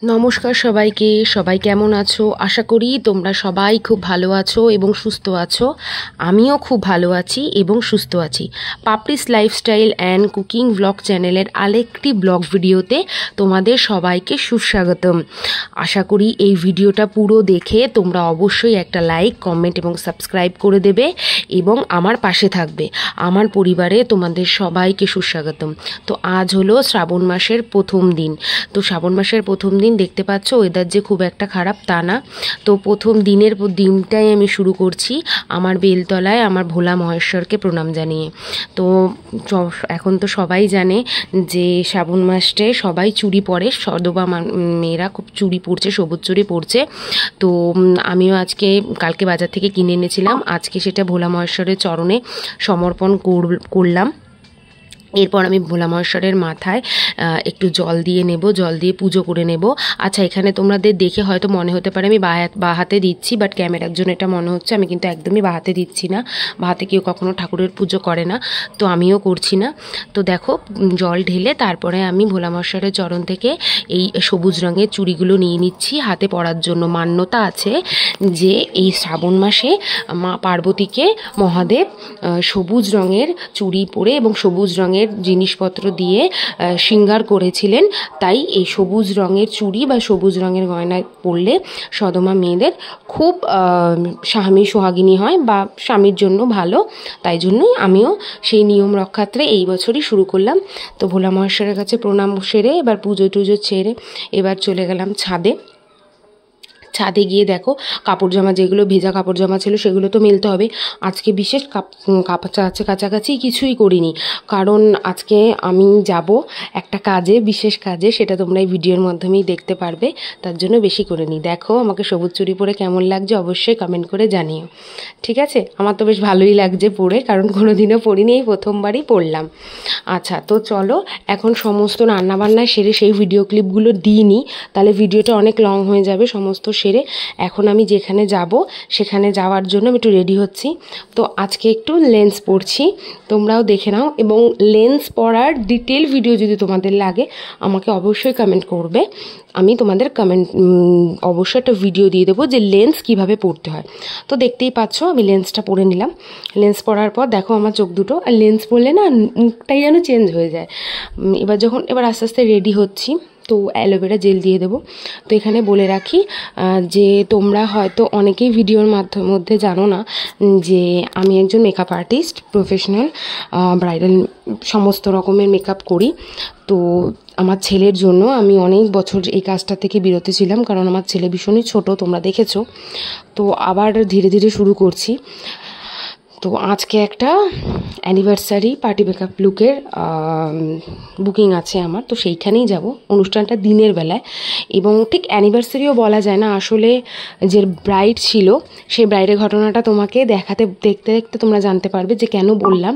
নমস্কার সবাইকে। সবাই কেমন আছো? আশা করি তোমরা সবাই খুব ভালো আছো এবং সুস্থ আছো। আমিও খুব ভালো আছি এবং সুস্থ আছি। Papri's lifestyle and cooking blog চ্যানেলের আরেকটি ব্লগ ভিডিওতে তোমাদের সবাইকে সুস্বাগতম। আশা করি এই ভিডিওটা পুরো দেখে তোমরা অবশ্যই একটা লাইক, কমেন্ট এবং সাবস্ক্রাইব করে দেবে এবং আমার পাশে থাকবে। আমার পরিবারে তোমাদের সবাইকে সুস্বাগতম। তো আজ হলো শ্রাবণ মাসের প্রথম দিন। তো শ্রাবণ মাসের প্রথম দিন দেখতে পাচ্ছ ওয়েদার যে খুব একটা খারাপ তা না। তো প্রথম দিনটাই আমি শুরু করছি আমার বেলতলায় আমার ভোলা মহেশ্বরকে প্রণাম জানিয়ে। তো এখন তো সবাই জানে যে শ্রাবণ মাসে সবাই চুড়ি পরে, সদবা মেয়েরা খুব চুড়ি পরছে, সবুজ চুড়ি পরছে। তো আমিও কালকে বাজার থেকে কিনে এনেছিলাম, আজকে সেটা ভোলা মহেশ্বরের চরণে সমর্পণ করলাম। এরপর আমি ভোলা মহেশ্বরের মাথায় একটু জল দিয়ে নেব, জল দিয়ে পুজো করে নেব। আচ্ছা, এখানে তোমাদের দেখে হয়তো মনে হতে পারে আমি বা হাতে দিচ্ছি, বাট ক্যামেরার জন্য এটা মনে হচ্ছে। আমি কিন্তু একদমই বা হাতে দিচ্ছি না। বা হাতে কেউ কখনো ঠাকুরের পুজো করে না, তো আমিও করছি না। তো দেখো, জল ঢেলে তারপরে আমি ভোলা মহেশ্বরের চরণ থেকে এই সবুজ রঙের চুড়িগুলো নিয়ে নিচ্ছি হাতে পরার জন্য। মান্যতা আছে যে এই শ্রাবণ মাসে মা পার্বতীকে মহাদেব সবুজ রঙের চুড়ি পরে এবং সবুজ রঙের জিনিসপত্র দিয়ে শৃঙ্গার করেছিলেন। তাই এই সবুজ রঙের চুড়ি বা সবুজ রঙের গয়না পরলে সদমা মেয়েদের খুব স্বামী সোহাগিনী হয় বা স্বামীর জন্য ভালো। তাই জন্যই আমিও সেই নিয়ম রক্ষার্থে এই বছরই শুরু করলাম। তো ভোলা মহেশ্বরের কাছে প্রণাম সেরে এবার পুজো টুজো ছেড়ে এবার চলে গেলাম ছাদে। ছাদে গিয়ে দেখো কাপড় জামা, যেগুলো ভেজা কাপড় জামা ছিল সেগুলো তো মেলতে হবে। আজকে বিশেষ কাছাকাছি কিছুই করিনি, কারণ আজকে আমি যাব একটা কাজে, বিশেষ কাজে, সেটা তোমরা এই ভিডিওর মাধ্যমেই দেখতে পারবে। তার জন্য বেশি করে নিই। দেখো আমাকে সবুজ চুড়ি পরে কেমন লাগছে অবশ্যই কমেন্ট করে জানিও, ঠিক আছে? আমার তো বেশ ভালোই লাগছে পরে, কারণ কোনোদিনও পরিনি, এই প্রথমবারই পরলাম। আচ্ছা, তো চলো এখন সমস্ত রান্নাবান্না সেরে সেই ভিডিও ক্লিপগুলো দিইনি, তাহলে ভিডিওটা অনেক লং হয়ে যাবে। সমস্ত সেরে এখন আমি যেখানে যাব সেখানে যাওয়ার জন্য আমি একটু রেডি হচ্ছি। তো আজকে একটু লেন্স পরছি, তোমরাও দেখে নাও। এবং লেন্স পরার ডিটেল ভিডিও যদি তোমাদের লাগে আমাকে অবশ্যই কমেন্ট করবে। আমি তোমাদের অবশ্যই একটা ভিডিও দিয়ে দেবো যে লেন্স কিভাবে পরতে হয়। তো দেখতেই পাচ্ছ আমি লেন্সটা পরে নিলাম। লেন্স পরার পর দেখো আমার চোখ দুটো, আর লেন্স পরলে না মুখটাই যেন চেঞ্জ হয়ে যায়। এবার আস্তে আস্তে রেডি হচ্ছি। তো অ্যালোভেরা জেল দিয়ে দেবো। তো এখানে বলে রাখি যে তোমরা হয়তো অনেকেই ভিডিওর মধ্যে জানো না যে আমি একজন মেকআপ আর্টিস্ট, প্রফেশনাল ব্রাইডাল সমস্ত রকমের মেকআপ করি। তো আমার ছেলের জন্য আমি অনেক বছর এই কাজটা থেকে বিরত ছিলাম, কারণ আমার ছেলে ভীষণই ছোট, তোমরা দেখেছো। তো আবার ধীরে ধীরে শুরু করছি। তো আজকে একটা অ্যানিভার্সারি পার্টি মেকআপ লুকের বুকিং আছে আমার, তো সেইখানেই যাব। অনুষ্ঠানটা দিনের বেলায়, এবং ঠিক অ্যানিভার্সারিও বলা যায় না, আসলে যে ব্রাইড ছিল সেই ব্রাইডের ঘটনাটা তোমাকে দেখতে দেখতে তোমরা জানতে পারবে যে কেন বললাম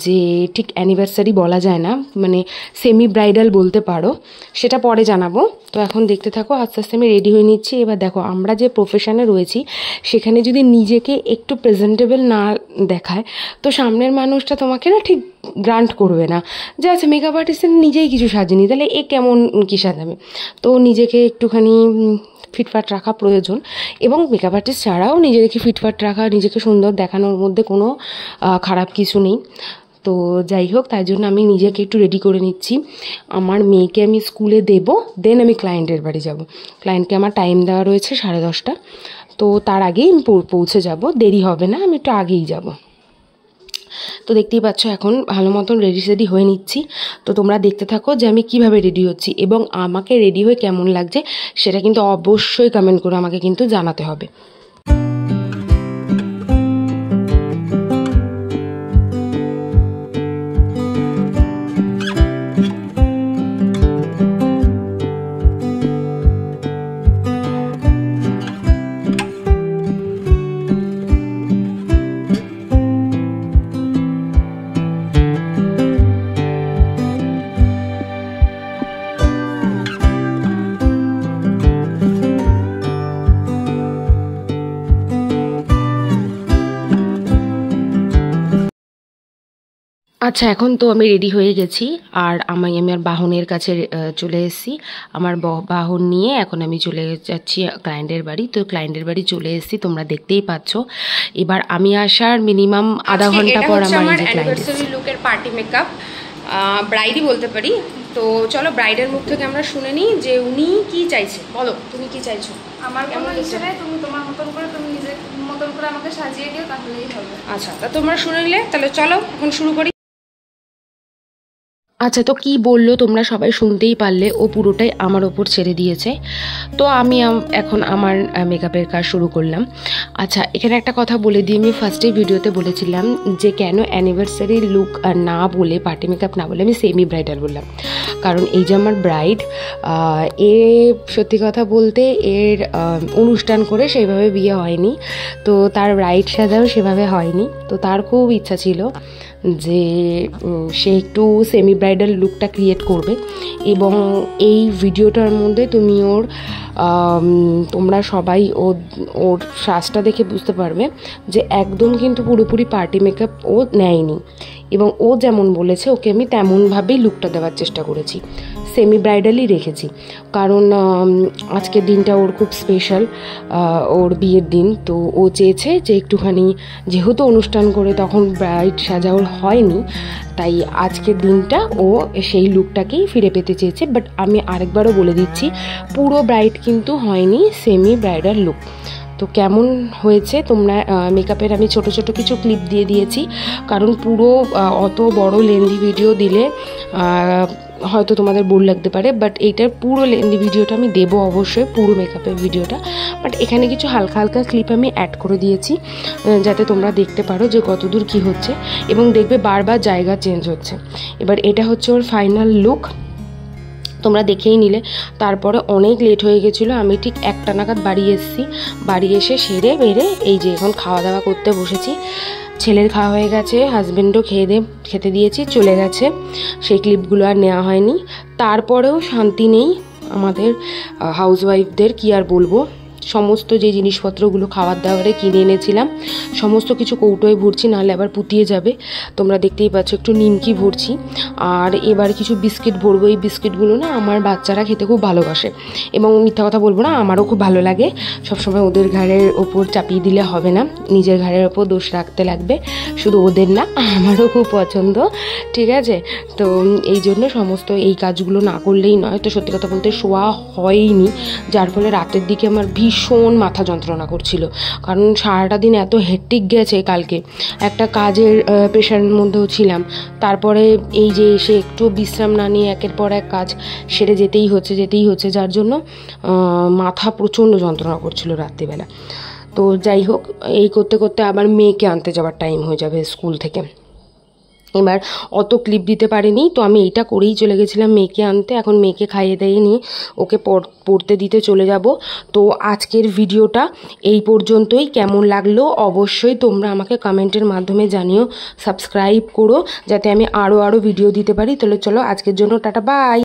যে ঠিক অ্যানিভার্সারি বলা যায় না, মানে সেমি ব্রাইডাল বলতে পারো, সেটা পরে জানাবো। তো এখন দেখতে থাকো, আস্তে আস্তে আমি রেডি হয়ে নিচ্ছি। এবার দেখো আমরা যে প্রফেশনে রয়েছি সেখানে যদি নিজেকে একটু প্রেজেন্টেবল না দেখায় তো সামনের মানুষটা তোমাকে না ঠিক গ্রান্ট করবে না যে আচ্ছা মেকআপ আর্টিস্ট নিজেই কিছু সাজেনি, তাহলে এ কেমন কি সাজাবে। তো নিজেকে একটুখানি ফিটফাট রাখা প্রয়োজন, এবং মেকআপ আর্টিস্ট ছাড়াও নিজেকে ফিটফাট রাখা, নিজেকে সুন্দর দেখানোর মধ্যে কোনো খারাপ কিছু নেই। তো যাই হোক, তাই জন্য আমি নিজেকে একটু রেডি করে নিচ্ছি। আমার মেয়েকে আমি স্কুলে দেব, দেন আমি ক্লায়েন্টের বাড়ি যাব। ক্লায়েন্টকে আমার টাইম দেওয়া রয়েছে 10:30। তো তার আগেই আমি পৌঁছে যাব, দেরি হবে না, আমি একটু আগেই যাব। তো দেখতেই পাচ্ছ এখন ভালো মতন রেডি হয়ে নিচ্ছি। তো তোমরা দেখতে থাকো যে আমি কিভাবে রেডি হচ্ছি, এবং আমাকে রেডি হয়ে কেমন লাগছে সেটা কিন্তু অবশ্যই কমেন্ট করে আমাকে কিন্তু জানাতে হবে। আচ্ছা, এখন তো আমি রেডি হয়ে গেছি আর আমি আমার বাহনের কাছে চলে এসেছি। আমার বাহন নিয়ে এখন আমি চলে যাচ্ছি ক্লায়েন্টের বাড়ি। তো ক্লায়েন্টের বাড়ি চলে এসেছি, তোমরা দেখতেই পাচ্ছ। এবার আমি আসার মিনিমাম আধা ঘন্টা পর আমার অ্যানিভার্সারি লুকের পার্টি মেকআপ, ব্রাইডই বলতে পারি। তো চলো ব্রাইডের মুখ থেকে আমরা শুনে নিই যে উনি কি চাইছে। বলো তুমি কি চাইছো? আমার কোনো ইচ্ছে নেই, তুমি তোমার মতন করে, তুমি নিজের মতন করে আমাকে সাজিয়ে দিও, তাহলেই হবে। আচ্ছা, তা তোমরা শুনে নিলে, তাহলে চলো এখন শুরু করি। আচ্ছা, তো কি বললো তোমরা সবাই শুনতেই পারলে, ও পুরোটাই আমার ওপর ছেড়ে দিয়েছে। তো আমি এখন আমার মেকআপের কাজ শুরু করলাম। আচ্ছা, এখানে একটা কথা বলে দিই, আমি ফার্স্টেই ভিডিওতে বলেছিলাম যে কেন অ্যানিভার্সারি লুক না বলে, পার্টি মেকআপ না বলে আমি সেমি ব্রাইডাল বললাম। কারণ এই যে আমার ব্রাইড, এ সত্যি কথা বলতে এর অনুষ্ঠান করে সেইভাবে বিয়ে হয়নি, তো তার ব্রাইড সাজাও সেভাবে হয়নি। তো তার খুব ইচ্ছা ছিল যে সে একটু সেমি ব্রাইডাল লুকটা ক্রিয়েট করবে, এবং এই ভিডিওটার মধ্যে তুমি তোমরা সবাই ওর সাজটা দেখে বুঝতে পারবে যে একদম কিন্তু পুরোপুরি পার্টি মেকআপ ও নেয়নি, এবং ও যেমন বলেছে ওকে আমি তেমনভাবেই লুকটা দেওয়ার চেষ্টা করেছি, সেমি ব্রাইডালই রেখেছি। কারণ আজকের দিনটা ওর খুব স্পেশাল, ওর বিয়ের দিন। তো ও চেয়েছে যে একটুখানি, যেহেতু অনুষ্ঠান করে তখন ব্রাইড সাজা ওর হয়নি, তাই আজকের দিনটা ও সেই লুকটাকেই ফিরে পেতে চেয়েছে। বাট আমি আরেকবারও বলে দিচ্ছি, পুরো ব্রাইড কিন্তু হয়নি, সেমি ব্রাইডাল লুক। তো কেমন হয়েছে তোমরা, মেকআপের আমি ছোট ছোট কিছু ক্লিপ দিয়ে দিয়েছি, কারণ পুরো অত বড় লেন্দি ভিডিও দিলে হয়তো তোমাদের বোর লাগতে পারে। বাট এইটার পুরো লেন্দি ভিডিওটা আমি দেবো অবশ্যই, পুরো মেকআপের ভিডিওটা। বাট এখানে কিছু হালকা হালকা ক্লিপ আমি অ্যাড করে দিয়েছি, যাতে তোমরা দেখতে পারো যে কতদূর কী হচ্ছে, এবং দেখবে বারবার জায়গা চেঞ্জ হচ্ছে। এবার এটা হচ্ছে ওর ফাইনাল লুক, তোমরা দেখেই নিলে। তারপরে অনেক লেট হয়ে গেছিলো, আমি ঠিক 1টা নাগাদ বাড়ি এসেছি। বাড়ি এসে সেরে বেড়ে এই যে এখন খাওয়া দাওয়া করতে বসেছি। ছেলের খাওয়া হয়ে গেছে, হাজব্যান্ডও খেতে দিয়েছি, চলে গেছে। সেই ক্লিপগুলো আর নেওয়া হয়নি। তারপরেও শান্তি নেই আমাদের হাউসওয়াইফদের, কি আর বলবো। সমস্ত যে জিনিসপত্রগুলো খাবার দাবারে কিনে এনেছিলাম সমস্ত কিছু কৌটোয় ভরছি, নাহলে আবার পুতিয়ে যাবে। তোমরা দেখতেই পাচ্ছ একটু নিমকি ভরছি, আর এবার কিছু বিস্কিট ভরবো। এই বিস্কিটগুলো না আমার বাচ্চারা খেতে খুব ভালোবাসে, এবং মিথ্যা কথা বলবো না, আমারও খুব ভালো লাগে। সবসময় ওদের ঘাড়ের ওপর চাপিয়ে দিলে হবে না, নিজের ঘাড়ের ওপর দোষ রাখতে লাগবে। শুধু ওদের না, আমারও খুব পছন্দ, ঠিক আছে? তো এই জন্য সমস্ত এই কাজগুলো না করলেই নয়। তো সত্যি কথা বলতে শোয়া হয়নি, যার ফলে রাতের দিকে আমার ভীষণ মাথা যন্ত্রণা করছিল, কারণ সারাটা দিন এত হেক্টিক গেছে। কালকে একটা কাজের প্রেশারের মধ্যেও ছিলাম, তারপরে এই যে এসে একটু বিশ্রাম না নিয়ে একের পর এক কাজ সেরে যেতেই হচ্ছে, যার জন্য মাথা প্রচণ্ড যন্ত্রণা করছিল রাত্রিবেলা। তো যাই হোক, এই করতে করতে আবার মেয়েকে আনতে যাওয়ার টাইম হয়ে যাবে স্কুল থেকে। এবার অত ক্লিপ দিতে পারিনি, তো আমি এইটা করেই চলে গেছিলাম মেয়েকে আনতে। এখন মেয়েকে খাইয়ে দাইয়ে নিয়ে ওকে পড়তে দিতে চলে যাব। তো আজকের ভিডিওটা এই পর্যন্তই। কেমন লাগলো অবশ্যই তোমরা আমাকে কমেন্টের মাধ্যমে জানিও। সাবস্ক্রাইব করো যাতে আমি আরও ভিডিও দিতে পারি। তাহলে চলো আজকের জন্য টাটা, বাই।